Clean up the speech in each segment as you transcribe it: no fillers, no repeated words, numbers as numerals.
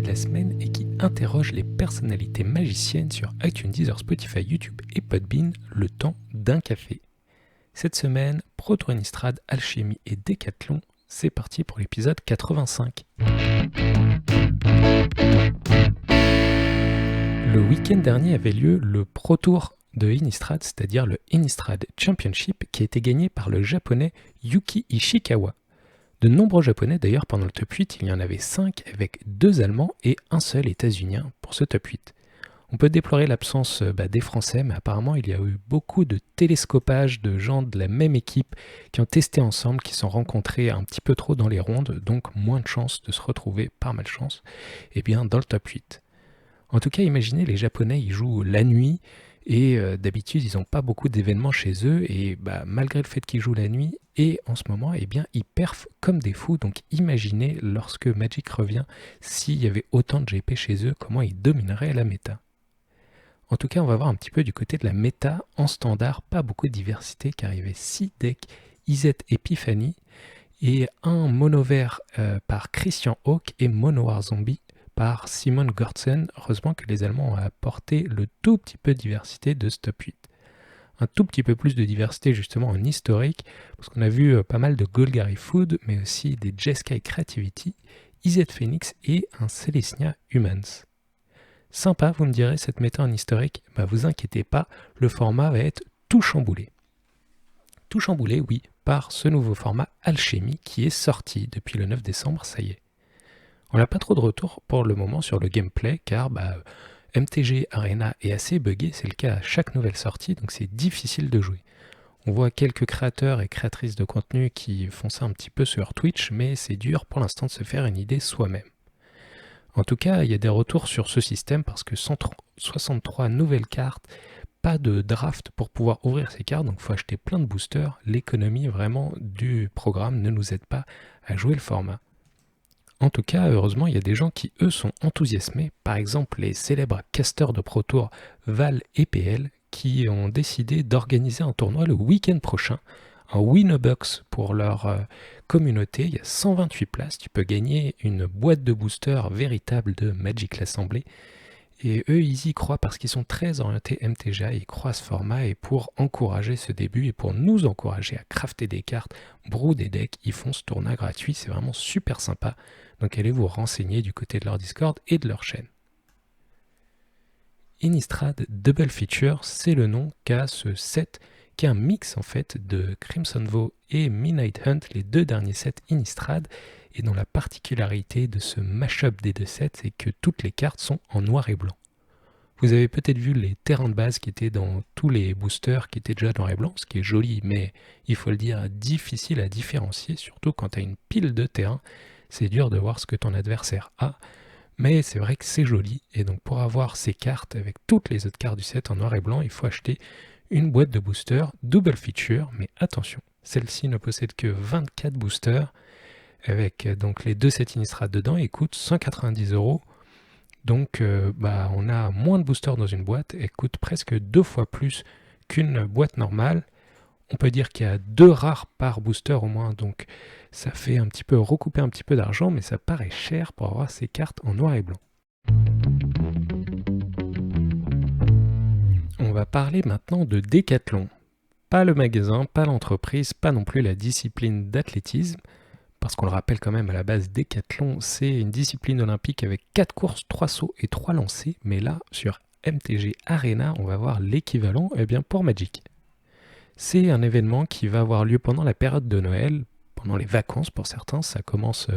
la semaine et qui interroge les personnalités magiciennes sur iTunes, Deezer, Spotify, YouTube et Podbean le temps d'un café. Cette semaine, Proto Innistrad, Alchemy et Decathlon, c'est parti pour l'épisode 85. Le week-end dernier avait lieu le Pro Tour de Innistrad, c'est-à-dire le Innistrad Championship, qui a été gagné par le japonais Yuki Ishikawa. De nombreux japonais d'ailleurs pendant le top 8, il y en avait 5 avec 2 allemands et un seul états-unien pour ce top 8. On peut déplorer l'absence des Français, mais apparemment il y a eu beaucoup de télescopage de gens de la même équipe qui ont testé ensemble, qui se sont rencontrés un petit peu trop dans les rondes, donc moins de chances de se retrouver par malchance dans le top 8. En tout cas, imaginez, les Japonais, ils jouent la nuit et d'habitude, ils n'ont pas beaucoup d'événements chez eux et malgré le fait qu'ils jouent la nuit et en ce moment, ils perfent comme des fous. Donc imaginez, lorsque Magic revient, s'il y avait autant de GP chez eux, comment ils domineraient la méta. En tout cas, on va voir un petit peu du côté de la méta en standard, pas beaucoup de diversité car il y avait 6 decks Izzet Epiphany et un mono vert par Christian Hawk et mono War Zombie par Simon Gortzen. Heureusement que les Allemands ont apporté le tout petit peu de diversité de ce top 8. Un tout petit peu plus de diversité justement en historique, parce qu'on a vu pas mal de Golgari Food, mais aussi des Jeskai Creativity, Izzet Phoenix et un Selesnya Humans. Sympa, vous me direz, cette méta en historique, vous inquiétez pas, le format va être tout chamboulé. Tout chamboulé, oui, par ce nouveau format Alchemy qui est sorti depuis le 9 décembre, ça y est. On n'a pas trop de retour pour le moment sur le gameplay car MTG Arena est assez buggé, c'est le cas à chaque nouvelle sortie, donc c'est difficile de jouer. On voit quelques créateurs et créatrices de contenu qui font ça un petit peu sur Twitch, mais c'est dur pour l'instant de se faire une idée soi-même. En tout cas, il y a des retours sur ce système parce que 163 nouvelles cartes, pas de draft pour pouvoir ouvrir ces cartes, donc il faut acheter plein de boosters. L'économie vraiment du programme ne nous aide pas à jouer le format. En tout cas, heureusement, il y a des gens qui, eux, sont enthousiasmés. Par exemple, les célèbres casters de Pro Tour Val et PL qui ont décidé d'organiser un tournoi le week-end prochain, un Win-a-Box pour leur communauté. Il y a 128 places. Tu peux gagner une boîte de boosters véritable de Magic l'Assemblée. Et eux, ils y croient parce qu'ils sont très orientés MTGA, ils croient à ce format et pour encourager ce début et pour nous encourager à crafter des cartes, brew des decks, ils font ce tournoi gratuit, c'est vraiment super sympa. Donc allez vous renseigner du côté de leur Discord et de leur chaîne. Innistrad Double Feature, c'est le nom qu'a ce set qui est un mix en fait de Crimson Vow et Midnight Hunt, les deux derniers sets Innistrad. Et dont la particularité de ce mash-up des deux sets, c'est que toutes les cartes sont en noir et blanc. Vous avez peut-être vu les terrains de base qui étaient dans tous les boosters qui étaient déjà noir et blanc, ce qui est joli, mais il faut le dire, difficile à différencier, surtout quand tu as une pile de terrains. C'est dur de voir ce que ton adversaire a, mais c'est vrai que c'est joli. Et donc pour avoir ces cartes avec toutes les autres cartes du set en noir et blanc, il faut acheter une boîte de boosters double feature, mais attention, celle-ci ne possède que 24 boosters, avec donc les deux sets Innistrad dedans et coûte 190 €. Donc on a moins de boosters dans une boîte et coûte presque 2 fois plus qu'une boîte normale. On peut dire qu'il y a 2 rares par booster au moins, donc ça fait un petit peu recouper un petit peu d'argent, mais ça paraît cher pour avoir ces cartes en noir et blanc. On va parler maintenant de Decathlon. Pas le magasin, pas l'entreprise, pas non plus la discipline d'athlétisme. Parce qu'on le rappelle quand même, à la base, Decathlon, c'est une discipline olympique avec 4 courses, 3 sauts et 3 lancers. Mais là, sur MTG Arena, on va voir l'équivalent pour Magic. C'est un événement qui va avoir lieu pendant la période de Noël, pendant les vacances pour certains. Ça commence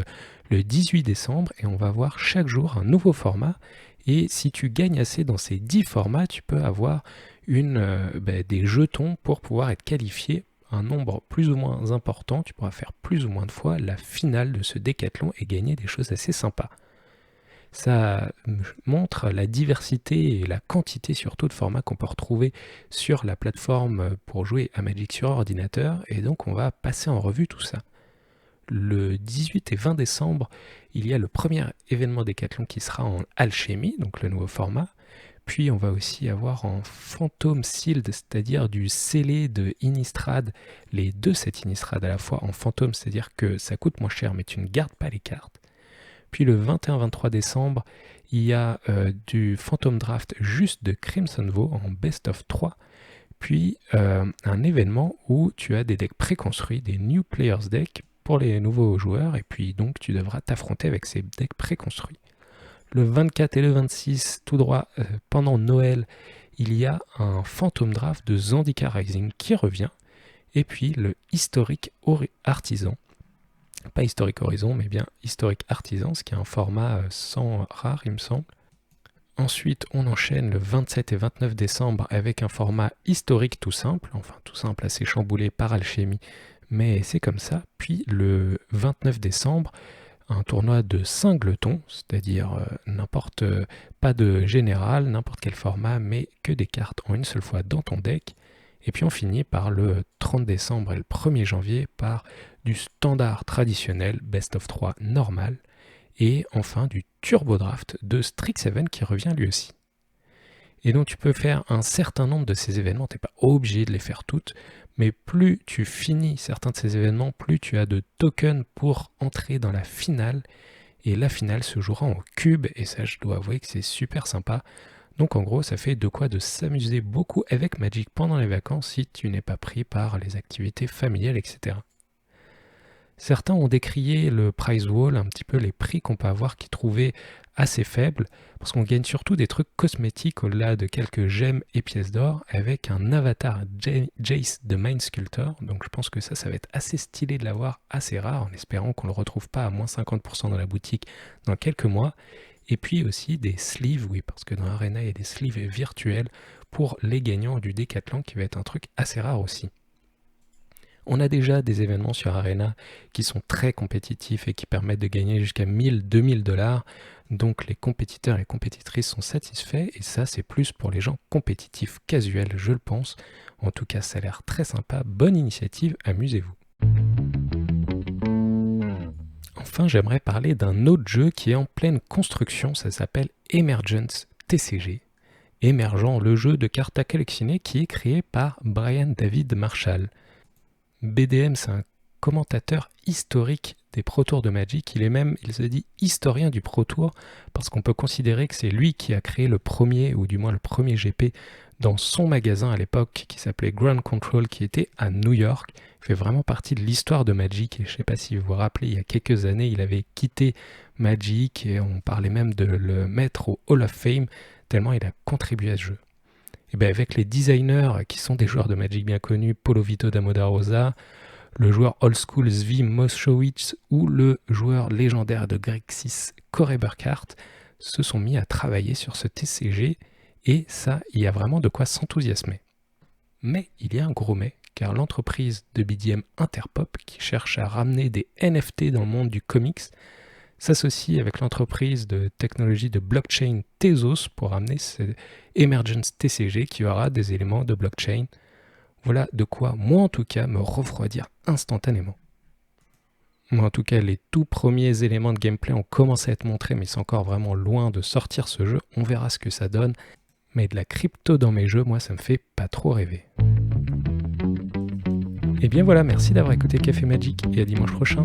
le 18 décembre et on va voir chaque jour un nouveau format. Et si tu gagnes assez dans ces 10 formats, tu peux avoir des jetons pour pouvoir être qualifié un nombre plus ou moins important, tu pourras faire plus ou moins de fois la finale de ce décathlon et gagner des choses assez sympas. Ça montre la diversité et la quantité surtout de formats qu'on peut retrouver sur la plateforme pour jouer à Magic sur ordinateur et donc on va passer en revue tout ça. Le 18 et 20 décembre, il y a le premier événement décathlon qui sera en Alchemy, donc le nouveau format. Puis on va aussi avoir en Phantom Sealed, c'est-à-dire du scellé de Innistrad, les deux sets Innistrad à la fois en Phantom, c'est-à-dire que ça coûte moins cher mais tu ne gardes pas les cartes. Puis le 21-23 décembre, il y a du Phantom Draft juste de Crimson Vow en Best of 3. Puis un événement où tu as des decks préconstruits, des New Players Deck pour les nouveaux joueurs, et puis donc tu devras t'affronter avec ces decks préconstruits. Le 24 et le 26, tout droit, pendant Noël, il y a un Phantom Draft de Zendika Rising qui revient, et puis le Historic Artisan, pas Historic Horizon, mais bien Historic Artisan, ce qui est un format 100 rare, il me semble. Ensuite, on enchaîne le 27 et 29 décembre avec un format historique tout simple, enfin tout simple, assez chamboulé par Alchemy, mais c'est comme ça. Puis le 29 décembre, un tournoi de singletons, c'est-à-dire pas de général, n'importe quel format, mais que des cartes en une seule fois dans ton deck. Et puis on finit par le 30 décembre et le 1er janvier par du standard traditionnel, Best of 3 normal, et enfin du Turbo Draft de Strixhaven qui revient lui aussi. Et donc tu peux faire un certain nombre de ces événements, tu n'es pas obligé de les faire toutes, mais plus tu finis certains de ces événements, plus tu as de tokens pour entrer dans la finale, et la finale se jouera en cube, et ça je dois avouer que c'est super sympa. Donc en gros ça fait de quoi de s'amuser beaucoup avec Magic pendant les vacances si tu n'es pas pris par les activités familiales, etc. Certains ont décrié le price wall, un petit peu les prix qu'on peut avoir, qui trouvaient assez faibles, parce qu'on gagne surtout des trucs cosmétiques au-delà de quelques gemmes et pièces d'or, avec un avatar Jace de Mind Sculptor. Donc je pense que ça va être assez stylé de l'avoir, assez rare, en espérant qu'on ne le retrouve pas à moins 50% dans la boutique dans quelques mois. Et puis aussi des sleeves, oui, parce que dans Arena, il y a des sleeves virtuels pour les gagnants du Décathlon, qui va être un truc assez rare aussi. On a déjà des événements sur Arena qui sont très compétitifs et qui permettent de gagner jusqu'à 1000-2000 $. Donc les compétiteurs et compétitrices sont satisfaits et ça c'est plus pour les gens compétitifs casuels, je le pense. En tout cas ça a l'air très sympa, bonne initiative, amusez-vous. Enfin j'aimerais parler d'un autre jeu qui est en pleine construction, ça s'appelle Emergence TCG. Émergent, le jeu de cartes à collectionner qui est créé par Brian David Marshall. BDM, c'est un commentateur historique des Pro Tours de Magic. Il se dit historien du Pro Tour parce qu'on peut considérer que c'est lui qui a créé le premier, ou du moins le premier GP dans son magasin à l'époque qui s'appelait Ground Control, qui était à New York. Il fait vraiment partie de l'histoire de Magic et je ne sais pas si vous vous rappelez, il y a quelques années, il avait quitté Magic et on parlait même de le mettre au Hall of Fame tellement il a contribué à ce jeu. Et bien avec les designers qui sont des joueurs de Magic bien connus, Paulo Vito d'Amodarosa, le joueur old school Zvi Moszowicz ou le joueur légendaire de Grixis Corey Burkhardt se sont mis à travailler sur ce TCG et ça, il y a vraiment de quoi s'enthousiasmer. Mais il y a un gros mais, car l'entreprise de BDM Interpop qui cherche à ramener des NFT dans le monde du comics s'associe avec l'entreprise de technologie de blockchain Tezos pour ramener ce Emergence TCG qui aura des éléments de blockchain. Voilà de quoi, moi en tout cas, me refroidir instantanément. Moi en tout cas, les tout premiers éléments de gameplay ont commencé à être montrés, mais c'est encore vraiment loin de sortir ce jeu. On verra ce que ça donne. Mais de la crypto dans mes jeux, moi ça me fait pas trop rêver. Et bien voilà, merci d'avoir écouté Café Magic et à dimanche prochain.